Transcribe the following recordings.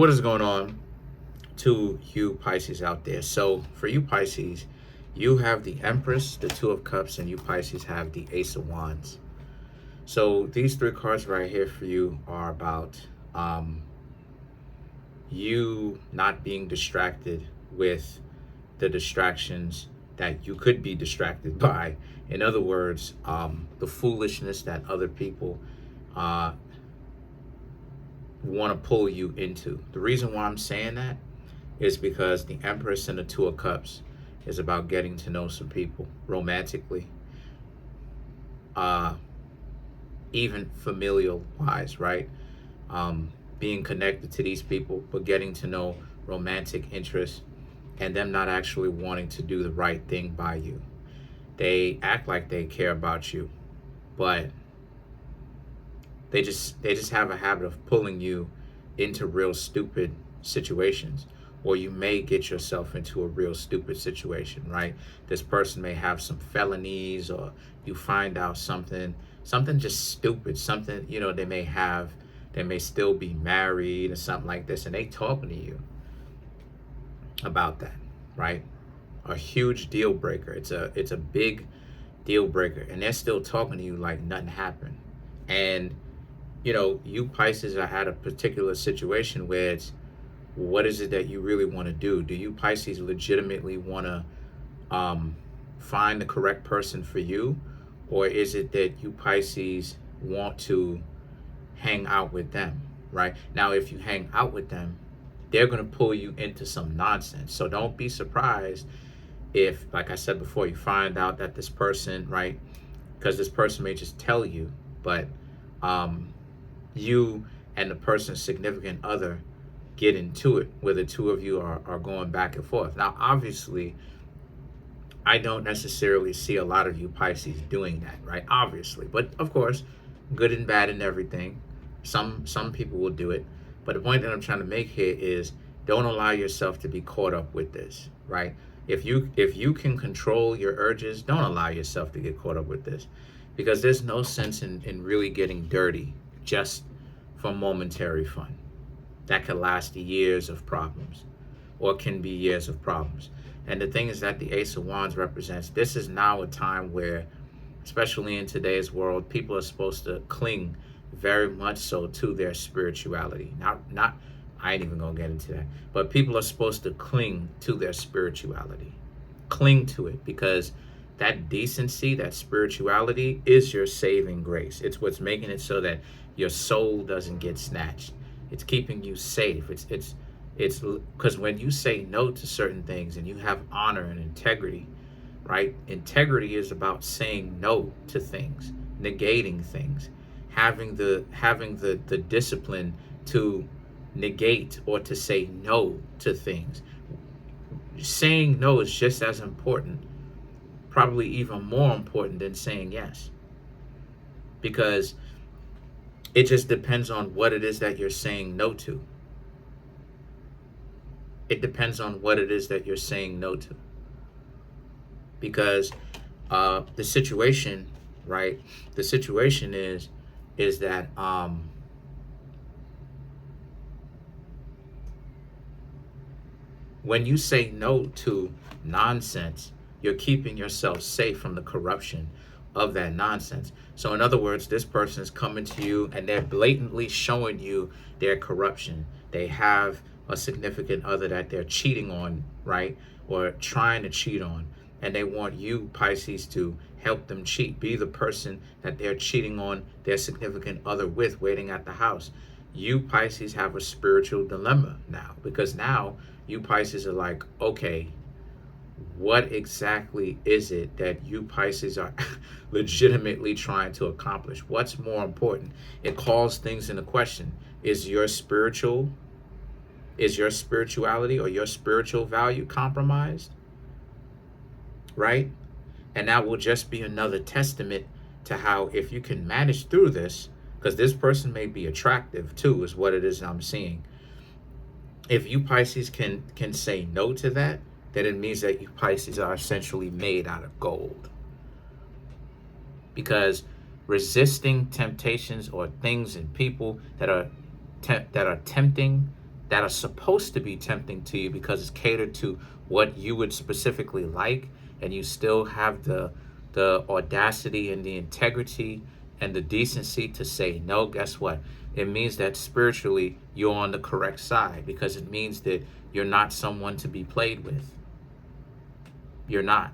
What is going on to you Pisces out there? So for you Pisces, you have the Empress, the Two of Cups, and you Pisces have the Ace of Wands. So these three cards right here for you are about you not being distracted with the distractions that you could be distracted by. In other words, the foolishness that other people want to pull you into. The reason why I'm saying that is because the Empress and the Two of Cups is about getting to know some people romantically, even familial wise, right? Being connected to these people, but getting to know romantic interests and them not actually wanting to do the right thing by you. They act like they care about you, but they just have a habit of pulling you into real stupid situations, or you may get yourself into a real stupid situation, right? This person may have some felonies, or you find out something just stupid, something, they may still be married or something like this, and they talking to you about that, right? A huge deal breaker. It's a big deal breaker, and they're still talking to you like nothing happened. And you Pisces are at a particular situation where it's, what is it that you really want to do? Do you Pisces legitimately want to find the correct person for you? Or is it that you Pisces want to hang out with them, right? Now, if you hang out with them, they're going to pull you into some nonsense. So don't be surprised if, like I said before, you find out that this person, right, because this person may just tell you, but you and the person's significant other get into it, where the two of you are going back and forth. Now, obviously, I don't necessarily see a lot of you Pisces doing that, right? Obviously, but of course, good and bad and everything. Some people will do it, but the point that I'm trying to make here is, don't allow yourself to be caught up with this, right? If you can control your urges, don't allow yourself to get caught up with this, because there's no sense in really getting dirty just for momentary fun. That could last years of problems, or can be years of problems. And the thing is that the Ace of Wands represents, this is now a time where, especially in today's world, people are supposed to cling very much so to their spirituality. Not I ain't even gonna get into that, but people are supposed to cling to their spirituality. Cling to it, because that decency, that spirituality is your saving grace. It's what's making it so that your soul doesn't get snatched. It's keeping you safe. It's because when you say no to certain things and you have honor and integrity, right? Integrity is about saying no to things, negating things, having the discipline to negate or to say no to things. Saying no is just as important, probably even more important than saying yes, because it just depends on what it is that you're saying no to. It depends on what it is that you're saying no to, because the situation, right? The situation is that when you say no to nonsense, you're keeping yourself safe from the corruption of that nonsense. So in other words, this person is coming to you and they're blatantly showing you their corruption. They have a significant other that they're cheating on, right? Or trying to cheat on. And they want you, Pisces, to help them cheat. Be the person that they're cheating on their significant other with, waiting at the house. You, Pisces, have a spiritual dilemma now, because now you, Pisces, are like, okay, what exactly is it that you Pisces are legitimately trying to accomplish? What's more important? It calls things into question. Is your spirituality or your spiritual value compromised? Right? And that will just be another testament to how, if you can manage through this, because this person may be attractive too, is what it is I'm seeing. If you Pisces can say no to that, then it means that you Pisces are essentially made out of gold. Because resisting temptations or things and people that are tempting that are supposed to be tempting to you because it's catered to what you would specifically like, and you still have the audacity and the integrity and the decency to say no, guess what? It means that spiritually you're on the correct side, because it means that you're not someone to be played with. You're not.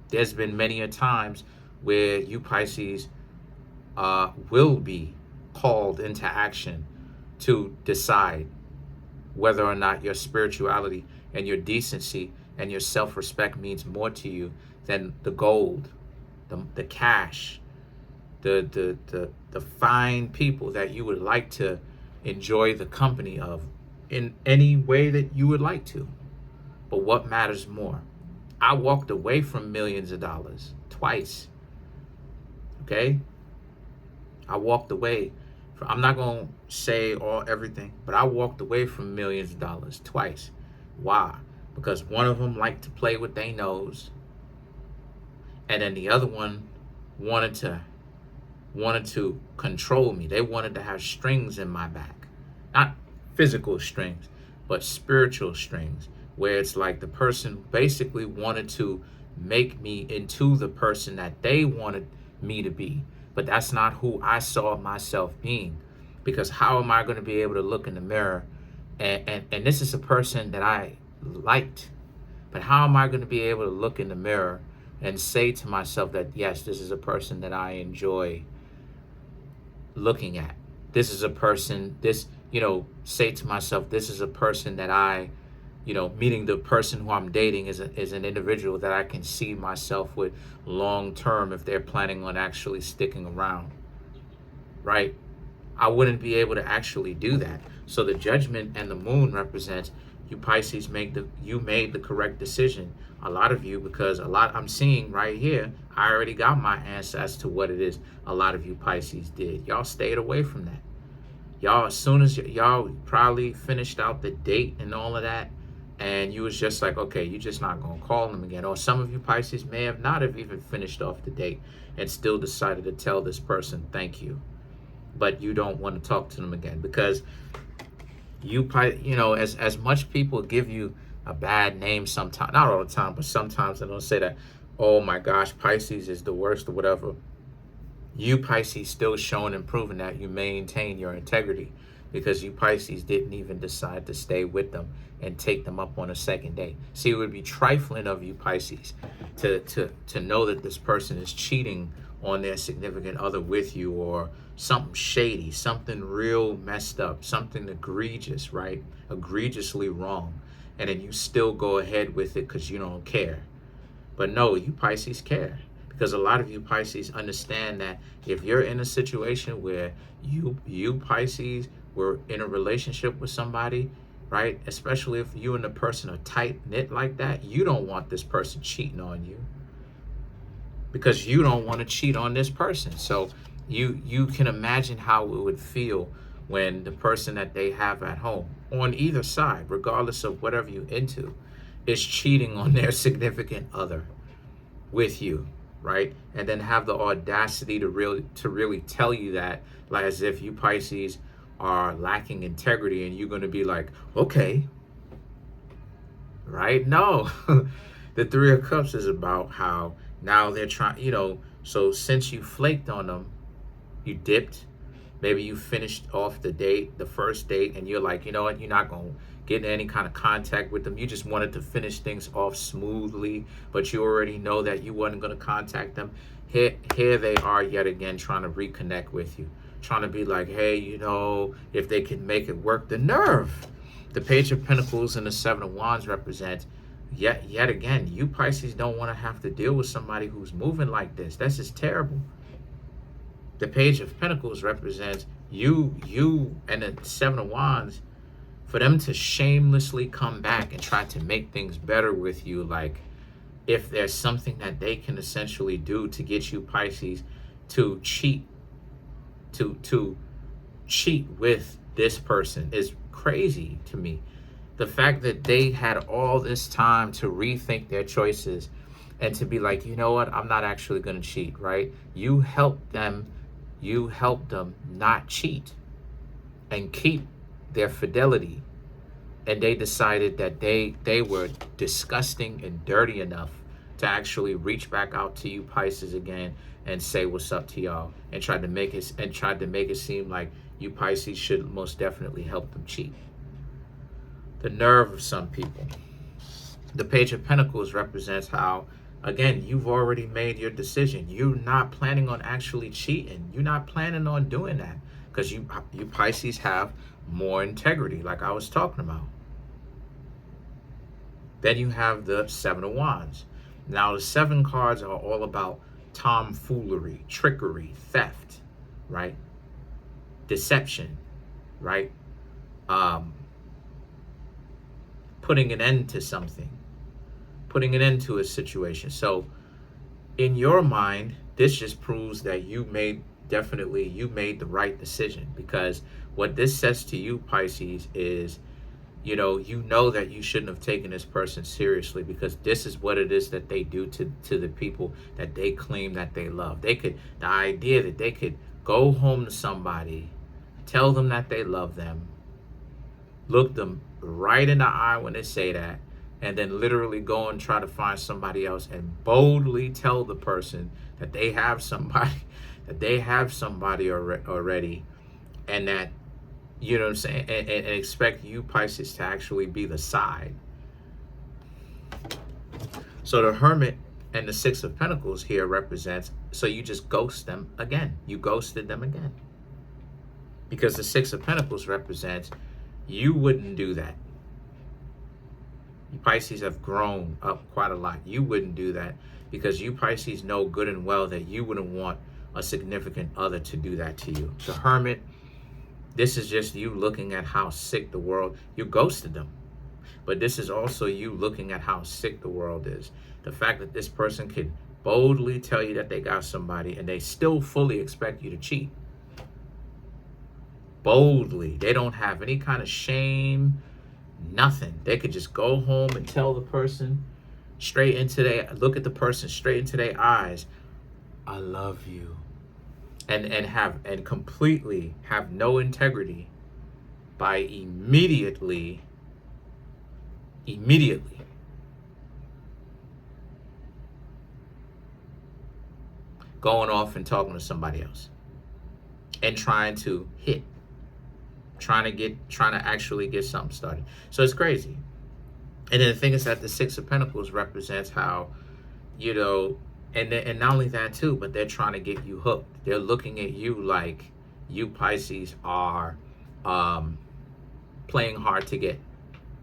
There's been many a times where you Pisces will be called into action to decide whether or not your spirituality and your decency and your self-respect means more to you than the gold, the cash, the fine people that you would like to enjoy the company of in any way that you would like to. But what matters more? I walked away from millions of dollars twice. Okay? I walked away. I'm not going to say everything, but I walked away from millions of dollars twice. Why? Because one of them liked to play with their nose, and then the other one wanted to control me. They wanted to have strings in my back. Not physical strings, but spiritual strings, where it's like the person basically wanted to make me into the person that they wanted me to be. But that's not who I saw myself being. Because how am I going to be able to look in the mirror and this is a person that I liked, but how am I going to be able to look in the mirror and say to myself that, yes, this is a person that I enjoy looking at. This is a person, say to myself, this is a person that I, meaning the person who I'm dating is an individual that I can see myself with long term if they're planning on actually sticking around, right? I wouldn't be able to actually do that. So the judgment and the moon represents you Pisces you made the correct decision. A lot of you, because I'm seeing right here, I already got my answer as to what it is a lot of you Pisces did. Y'all stayed away from that. Y'all, as soon as y'all probably finished out the date and all of that, and you was just like, okay, you're just not going to call them again. Or some of you Pisces may have not have even finished off the date and still decided to tell this person thank you. But you don't want to talk to them again because as much people give you a bad name sometimes, not all the time, but sometimes they don't say that, oh my gosh, Pisces is the worst or whatever. You Pisces still showing and proving that you maintain your integrity, because you Pisces didn't even decide to stay with them and take them up on a second date. See, it would be trifling of you Pisces to know that this person is cheating on their significant other with you, or something shady, something real messed up, something egregious, right? Egregiously wrong. And then you still go ahead with it because you don't care. But no, you Pisces care. Because a lot of you Pisces understand that if you're in a situation where you Pisces were in a relationship with somebody, right? Especially if you and the person are tight-knit like that, you don't want this person cheating on you, because you don't want to cheat on this person. So you can imagine how it would feel when the person that they have at home, on either side, regardless of whatever you're into, is cheating on their significant other with you, right? And then have the audacity to really tell you that, like, as if you Pisces are lacking integrity, and you're going to be like, okay, right? No. The Three of Cups is about how now they're trying, so since you flaked on them, you dipped, maybe you finished off the first date, and you're like, you know what, you're not going to get in any kind of contact with them. You just wanted to finish things off smoothly, but you already know that you wasn't going to contact them. Here they are yet again trying to reconnect with you, trying to be like, hey, if they can make it work. The nerve. The Page of Pentacles and the Seven of Wands represent, yet again, you Pisces don't want to have to deal with somebody who's moving like this. That's just terrible. The Page of Pentacles represents you and the Seven of Wands, for them to shamelessly come back and try to make things better with you. Like, if there's something that they can essentially do to get you Pisces to cheat, to cheat with this person is crazy to me. The fact that they had all this time to rethink their choices and to be like, you know what, I'm not actually going to cheat, right? You helped them not cheat and keep their fidelity, and they decided that they were disgusting and dirty enough to actually reach back out to you Pisces again and say what's up to y'all, and tried to make it seem like you Pisces should most definitely help them cheat. The nerve of some people. The Page of Pentacles represents how, again, you've already made your decision. You're not planning on actually cheating. You're not planning on doing that because you Pisces have more integrity, like I was talking about. Then you have the Seven of Wands. Now, the 7 cards are all about tomfoolery, trickery, theft, right? Deception, right? Putting an end to something, putting an end to a situation. So in your mind, this just proves that you made the right decision, because what this says to you, Pisces, is you know that you shouldn't have taken this person seriously, because this is what it is that they do to the people that they claim that they love. The idea that they could go home to somebody, tell them that they love them, look them right in the eye when they say that, and then literally go and try to find somebody else and boldly tell the person that they have somebody already, and that, you know what I'm saying, and expect you Pisces to actually be the side. So the Hermit and the 6 of Pentacles here represents, so you just ghost them again. You ghosted them again. Because the 6 of Pentacles represents you wouldn't do that. You Pisces have grown up quite a lot. You wouldn't do that because you Pisces know good and well that you wouldn't want a significant other to do that to you. The Hermit, this is just you looking at how sick the world, you ghosted them. But this is also you looking at how sick the world is. The fact that this person could boldly tell you that they got somebody and they still fully expect you to cheat. Boldly. They don't have any kind of shame, nothing. They could just go home and tell the person look at the person straight into their eyes, I love you. And completely have no integrity by immediately going off and talking to somebody else and trying to actually get something started. So it's crazy. And then the thing is that the 6 of Pentacles represents how, and not only that too, but they're trying to get you hooked. They're looking at you like you Pisces are playing hard to get,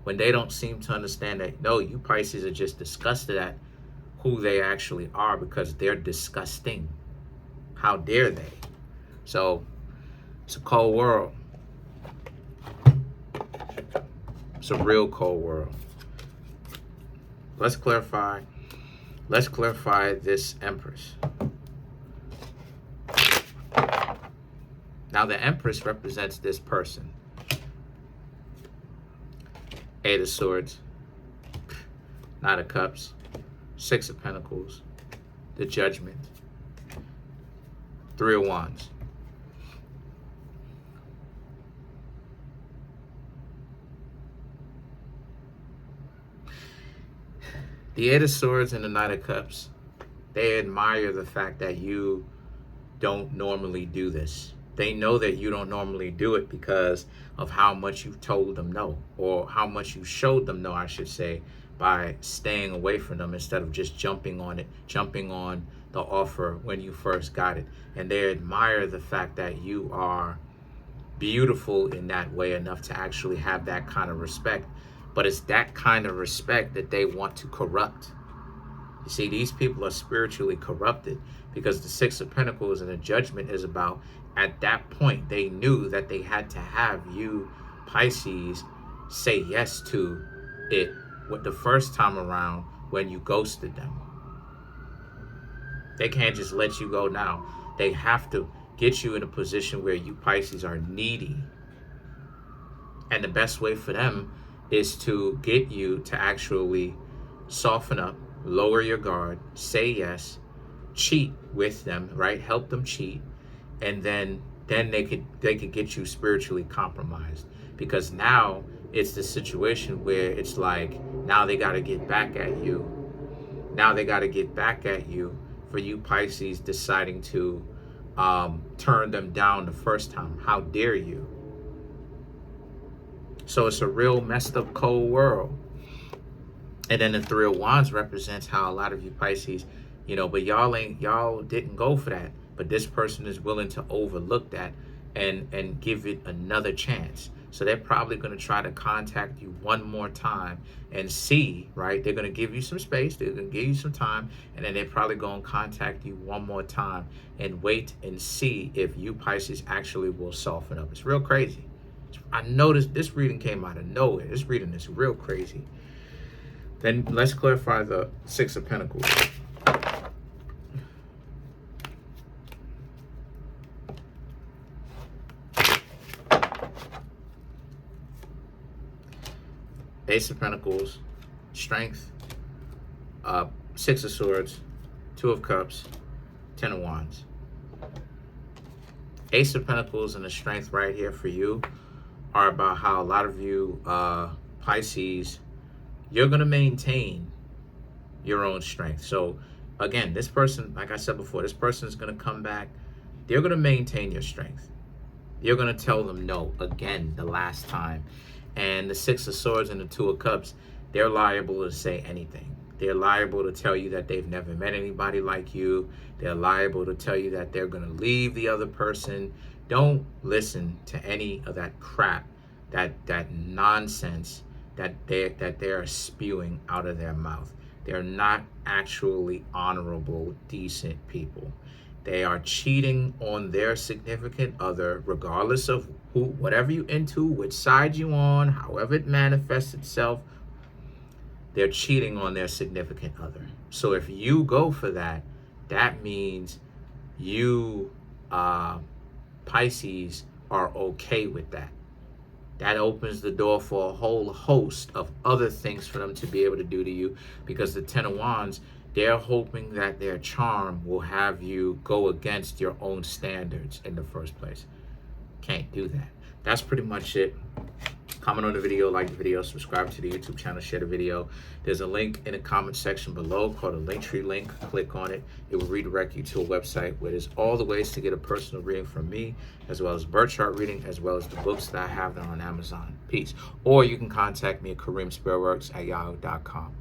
when they don't seem to understand that, no, you Pisces are just disgusted at who they actually are because they're disgusting. How dare they? So it's a cold world. It's a real cold world. Let's clarify this Empress. Now the Empress represents this person. 8 of Swords, Knight of Cups, 6 of Pentacles, the Judgment, 3 of Wands. The 8 of Swords and the Knight of Cups, they admire the fact that you don't normally do this. They know that you don't normally do it because of how much you've told them no, or how much you showed them no, I should say, by staying away from them instead of just jumping on the offer when you first got it. And they admire the fact that you are beautiful in that way enough to actually have that kind of respect. But it's that kind of respect that they want to corrupt. You see, these people are spiritually corrupted because the 6 of Pentacles and the Judgment is about, at that point, they knew that they had to have you, Pisces, say yes to it with the first time around when you ghosted them. They can't just let you go now. They have to get you in a position where you Pisces are needy. And the best way for them is to get you to actually soften up, lower your guard, say yes, cheat with them, right? Help them cheat, and then they could get you spiritually compromised. because now it's the situation where it's like, now they got to get back at you. Now they got to get back at you for you Pisces deciding to turn them down the first time. How dare you? So it's a real messed up cold world. And then the Three of Wands represents how a lot of you Pisces, but y'all didn't go for that. But this person is willing to overlook that and give it another chance. So they're probably going to try to contact you one more time and see, right? They're going to give you some space. They're going to give you some time. And then they're probably going to contact you one more time and wait and see if you Pisces actually will soften up. It's real crazy. I noticed this reading came out of nowhere. This reading is real crazy. Then let's clarify the Six of Pentacles. Ace of Pentacles, Strength, Six of Swords, Two of Cups, Ten of Wands. Ace of Pentacles and the Strength right here for you are about how a lot of you Pisces, you're going to maintain your own strength. So again, this person, like I said before, this person is going to come back. They're going to maintain your strength. You're going to tell them no again the last time. And the Six of Swords and the Two of Cups, they're liable to say anything. They're liable to tell you that they've never met anybody like you. They're liable to tell you that they're going to leave the other person. Don't listen to any of that crap, that nonsense that they're spewing out of their mouth. They're not actually honorable, decent people. They are cheating on their significant other, regardless of whatever you into, which side you on, however it manifests itself. They're cheating on their significant other. So if you go for that, that means you Pisces are okay with that. That opens the door for a whole host of other things for them to be able to do to you, because the Ten of Wands, they're hoping that their charm will have you go against your own standards in the first place. Can't do that. That's pretty much it. Comment on the video, like the video, subscribe to the YouTube channel, share the video. There's a link in the comment section below called a Linktree link. Click on it. It will redirect you to a website where there's all the ways to get a personal reading from me, as well as birth chart reading, as well as the books that I have on Amazon. Peace. Or you can contact me at Kareemspiritworks@yahoo.com.